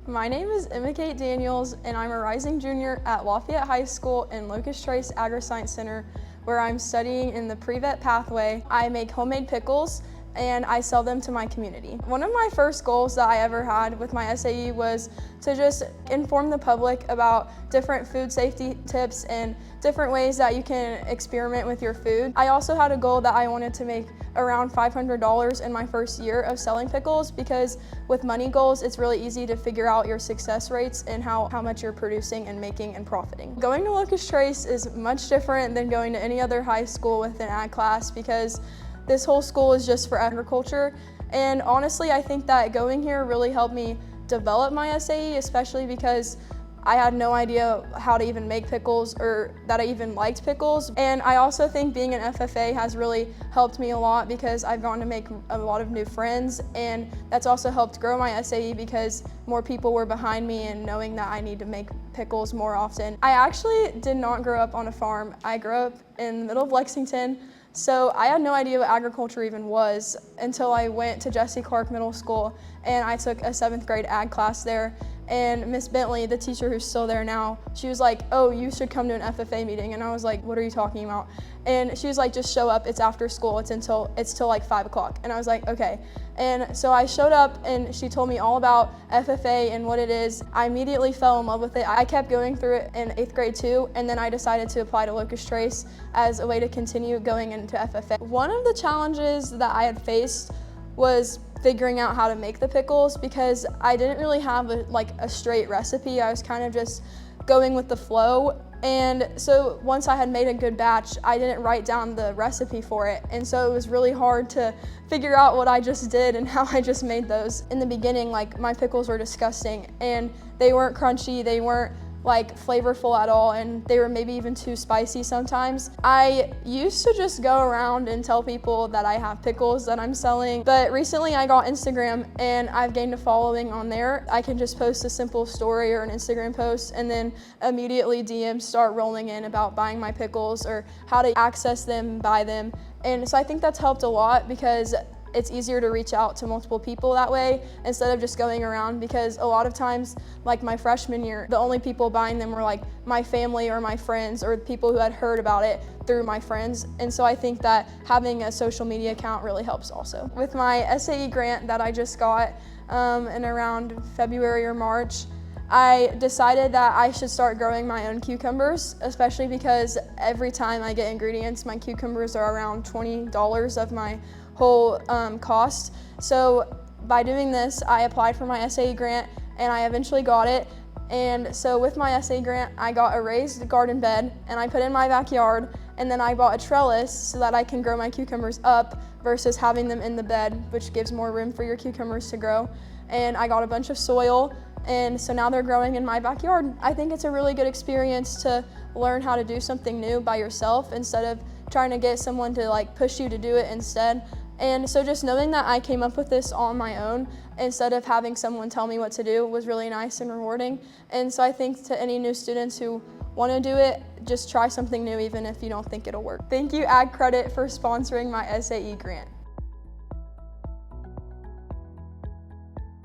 My name is Emma Kate Daniels, and I'm a rising junior at Lafayette High School in Locust Trace Agri-Science Center, where I'm studying in the pre-vet pathway. I make homemade pickles, and I sell them to my community. One of my first goals that I ever had with my SAE was to just inform the public about different food safety tips and different ways that you can experiment with your food. I also had a goal that I wanted to make around $500 in my first year of selling pickles, because with money goals, it's really easy to figure out your success rates and how much you're producing and making and profiting. Going to Locust Trace is much different than going to any other high school with an ag class, because this whole school is just for agriculture. And honestly, I think that going here really helped me develop my SAE, especially because I had no idea how to even make pickles or that I even liked pickles. And I also think being an FFA has really helped me a lot, because I've gotten to make a lot of new friends, and that's also helped grow my SAE because more people were behind me and knowing that I need to make pickles more often. I actually did not grow up on a farm. I grew up in the middle of Lexington, so I had no idea what agriculture even was until I went to Jesse Clark Middle School and I took a 7th grade ag class there. And Miss Bentley, the teacher who's still there now, she was like, "Oh, you should come to an FFA meeting." And I was like, "What are you talking about?" And she was like, "Just show up, it's after school, it's till like 5 o'clock. And I was like, "Okay." And so I showed up and she told me all about FFA and what it is. I immediately fell in love with it. I kept going through it in 8th grade too, and then I decided to apply to Locust Trace as a way to continue going into FFA. One of the challenges that I had faced was figuring out how to make the pickles, because I didn't really have a straight recipe. I was kind of just going with the flow. And so once I had made a good batch, I didn't write down the recipe for it. And so it was really hard to figure out what I just did and how I just made those. In the beginning, my pickles were disgusting, and they weren't crunchy, they weren't flavorful at all, and they were maybe even too spicy sometimes. I used to just go around and tell people that I have pickles that I'm selling, but recently I got Instagram and I've gained a following on there. I can just post a simple story or an Instagram post, and then immediately DMs start rolling in about buying my pickles or how to access them, buy them. And so I think that's helped a lot, because it's easier to reach out to multiple people that way instead of just going around, because a lot of times, like my freshman year, the only people buying them were my family or my friends or people who had heard about it through my friends. And so I think that having a social media account really helps also. With my SAE grant that I just got in around February or March, I decided that I should start growing my own cucumbers, especially because every time I get ingredients, my cucumbers are around $20 of my whole cost. So by doing this, I applied for my SAE grant and I eventually got it. And so with my SAE grant, I got a raised garden bed and I put it in my backyard, and then I bought a trellis so that I can grow my cucumbers up versus having them in the bed, which gives more room for your cucumbers to grow. And I got a bunch of soil, and so now they're growing in my backyard. I think it's a really good experience to learn how to do something new by yourself instead of trying to get someone to push you to do it instead. And so just knowing that I came up with this on my own instead of having someone tell me what to do was really nice and rewarding. And so I think to any new students who want to do it, just try something new even if you don't think it'll work. Thank you, Ag Credit, for sponsoring my SAE grant.